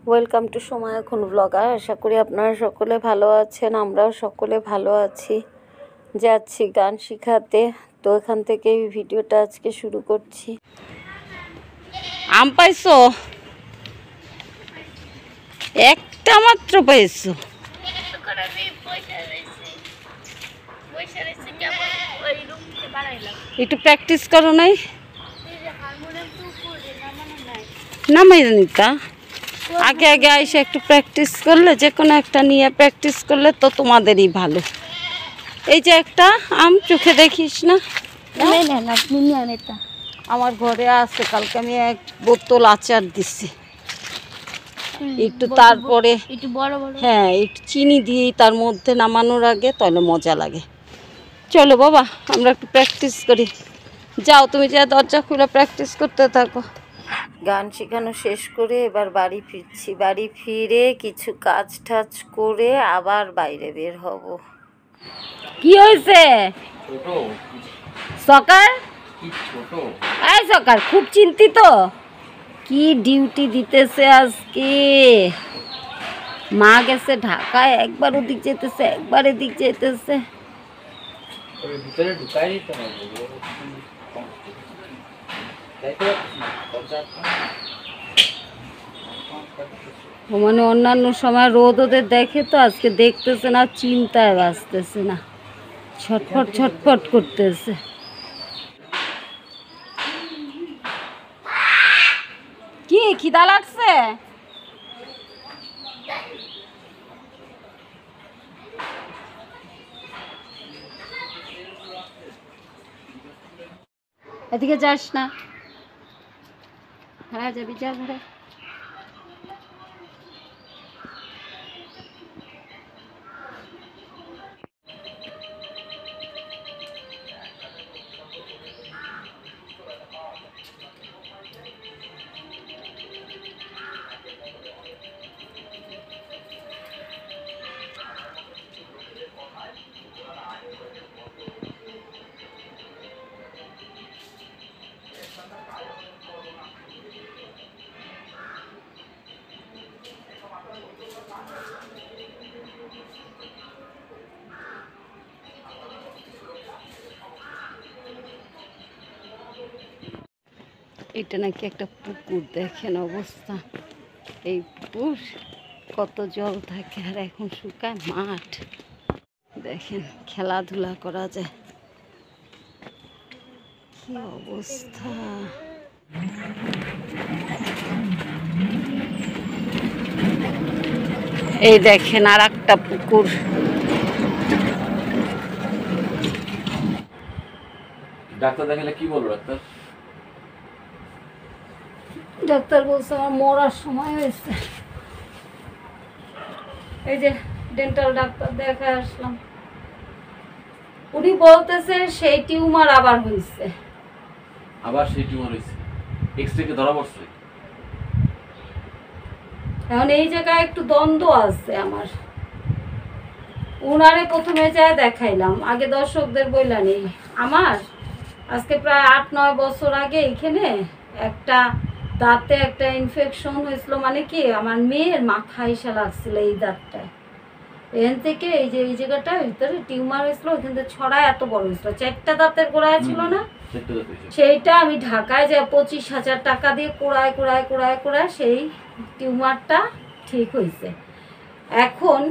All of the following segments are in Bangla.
ওয়েলকাম টু সময় এখন ব্লগার। আশা করি আপনারা সকলে ভালো আছেন, আমরাও সকলে ভালো আছি। যাচ্ছি গান শেখাতে, তো এখান থেকে ভিডিওটা আজকে শুরু করছি। আম পাইছো? একটা মাত্র পাইছো? একটু প্র্যাকটিস করো নাই? নামাই নিতা আগে আগে আইসা একটু প্র্যাকটিস করলে, যে কোনো একটা নিয়ে প্র্যাকটিস করলে তো তোমাদেরই ভালো। এই যে একটা আম চোখে দেখিস না? আমার ঘরে আছে, কালকে আমি এক বোতল আচার দিছি একটু, তারপরে হ্যাঁ একটু চিনি দিয়েই তার মধ্যে নামানোর আগে, তাহলে মজা লাগে। চলো বাবা আমরা একটু প্র্যাকটিস করি। যাও তুমি যা দরজা খুলে প্র্যাকটিস করতে থাকো। গান শেখানো শেষ করে এবার বাড়ি ফিরছি। বাড়ি ফিরে কিছু কাজ টাজ করে আবার বাইরে বের হব। কি হয়েছে সকাল? এই সকাল খুব চিন্তিত, কি ডিউটি দিতেছে আজকে। মা গেছে ঢাকায়, একবার ওদিক যেতেছে একবার এদিক যেতেছে। মানে অন্যান্য সময় রোদ ওদের দেখে, তো আজকে দেখতেছে না, চিন্তায় বাঁচতেছে না, ছটফট ছটফট করতেছে। কি খিদা লাগছে? এদিকে যাস না। হ্যাঁ যাবি, যা ঘরে। এটা নাকি একটা পুকুর, দেখেন অবস্থা। এই পুকুর কত জল থাকে, আর এখন শুকায় মাঠ। দেখেন খেলাধুলা করা যায়, কি অবস্থা। এই দেখেন আর একটা পুকুর। ডাক্তার দেখালে কি বলবো? ডাক্তার বলছে আমার মরার সময় হয়েছে। এই যে ডেন্টাল ডাক্তার দেখা আসলাম, উনি বলতেছে সেই টিউমার আবার হয়েছে। আবার সেই টিউমার হয়েছে? এক্সরে কে ধরা পড়ছে? এখন এই জায়গায় একটু দ্বন্দ্ব আছে আমার। উনারে প্রথমে যায় দেখাইলাম, আগে দর্শকদের বইলা নেই। আমার আজকে প্রায় 8-9 বছর আগে এখানে একটা দাঁতে একটা ইনফেকশন হয়েছিল। মানে কি আমার মেয়ের মাথা এসে লাগছিল এই দাঁতটায়। এখান থেকে এই যে এই জায়গাটা ভিতরে টিউমার হয়েছিল, ওইখান থেকে ছড়ায় এত বড় হয়েছিল, 4টা দাঁতের গোড়ায় ছিল না, সেইটা আমি ঢাকায় যে 25,000 টাকা দিয়ে কোড়ায় সেই টিউমারটা ঠিক হয়েছে। এখন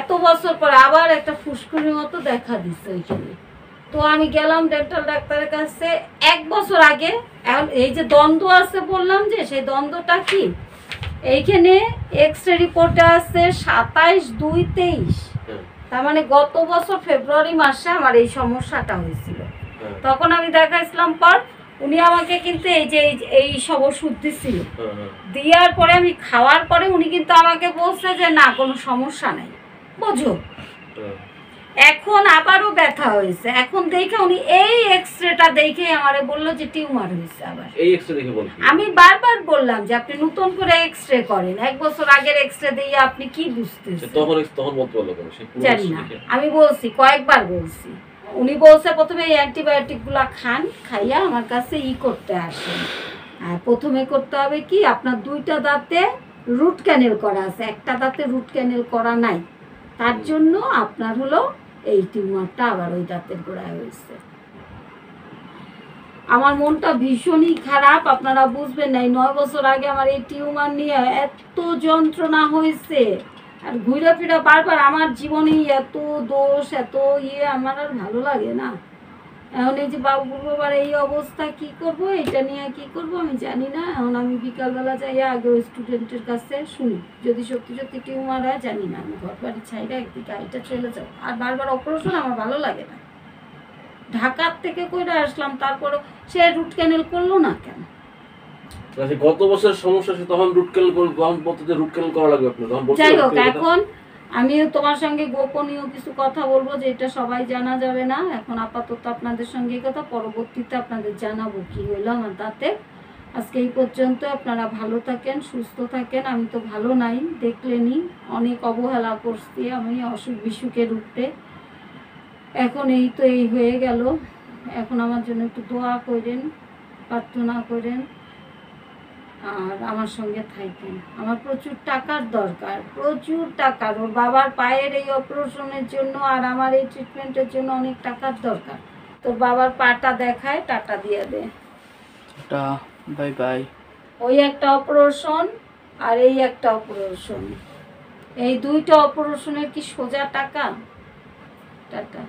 এত বছর পরে আবার একটা ফুসকুনির মতো দেখা দিচ্ছে ওইখানে। তো আমি গেলাম ডেন্টাল ডাক্তারের কাছে 1 বছর আগে। এখন এই যে দ্বন্দ্ব আছে বললাম, যে সেই দ্বন্দ্বটা কি, এইখানে এক্সরে রিপোর্টে আছে 27/2/23। তার মানে গত বছর ফেব্রুয়ারি মাসে আমার এই সমস্যাটা হয়েছিল। তখন আমি দেখাইছিলাম, পর উনি আমাকে কিন্তু এই যে এই সব ওষুধ দিছিল, দেওয়ার পরে আমি খাওয়ার পরে উনি কিন্তু আমাকে বলছে যে না কোনো সমস্যা নাই, বোঝো। এখন আবারও ব্যথা হয়েছে। এখন দেখে উনি এই এক্সরেটা দেখে আমারে বললো যে টিউমার হয়েছে। আবার এই এক্সরে দেখে বল, আমি বারবার বললাম যে আপনি নতুন করে এক্সরে করেন, 1 বছর আগের এক্সরে দিয়ে আপনি কি বুঝতেছেন? তখন বলতে বললো কেন জানি না, আমি বলছি কয়েকবার বলছি। উনি বলছে প্রথমে এই অ্যান্টিবায়োটিক গুলা খান, খাইয়া আমার কাছে করতে আসেন। আর প্রথমে করতে হবে কি, আপনার 2টা দাঁতে রুট ক্যানেল করা আছে, একটা দাঁতে রুট ক্যানেল করা নাই, তার জন্য আপনার হলো এই টিউমারটা আবার ওই দাঁতের গোড়ায় হয়েছে। আমার মনটা ভীষণই খারাপ, আপনারা বুঝবেন না। এই 9 বছর আগে আমার এই টিউমার নিয়ে এত যন্ত্রণা হয়েছে, আর ঘুরে ফিরে বারবার আমার জীবনে এত দোষ, এত আমার আর ভালো লাগে না। এখন এই যে বাবার এই অবস্থা, কি করব, এটা নিয়ে কি করব আমি জানি না। এখন আমি বিকালবেলা যাই আগে ওই স্টুডেন্টের কাছে শুনি, যদি সত্যি সত্যি টিউমার হয়, জানি না, আমি ঘর বাড়ি ছাইরা একদিকে এটা চলে যাও। আর বারবার অপারেশন আমার ভালো লাগে না। ঢাকার থেকে কইরা আসলাম, তারপরে সে রুট ক্যানেল করলো না কেন? আচ্ছা, গত বছরের সমস্যা সে তখন রুট ক্যানেল করল, তখন বলতে যে রুট ক্যানেল করা লাগবে আপনার, তখন বলতে যাই হোক, এখন আমি তোমার সঙ্গে গোপনীয় কিছু কথা বলবো, যে এটা সবাই জানা যাবে না। এখন আপাতত আপনাদের সঙ্গে কথা, পরবর্তীতে আপনাদের জানাবো কি হইলো আমার দাঁতে। আজকে এই পর্যন্ত, আপনারা ভালো থাকেন, সুস্থ থাকেন। আমি তো ভালো নাই, দেখলেনি, অনেক অবহেলা করছি আমি অসুখ বিসুখের উপরে। এখন এই তো এই হয়ে গেল। এখন আমার জন্য একটু দোয়া করেন, প্রার্থনা করেন, আর আমার সঙ্গে থাকেন। আমার প্রচুর টাকার দরকার, প্রচুর টাকার। ওর বাবার পায়ের এই অপারেশনের জন্য আর আমার এই ট্রিটমেন্টের জন্য অনেক টাকার দরকার। তোর বাবার পাটা দেখায়, টাটা দিয়ে দে। Bye bye. ওই একটা অপারেশন আর এই একটা অপারেশন, এই দুইটা অপারেশনের কি সোজা টাকা? টাটা।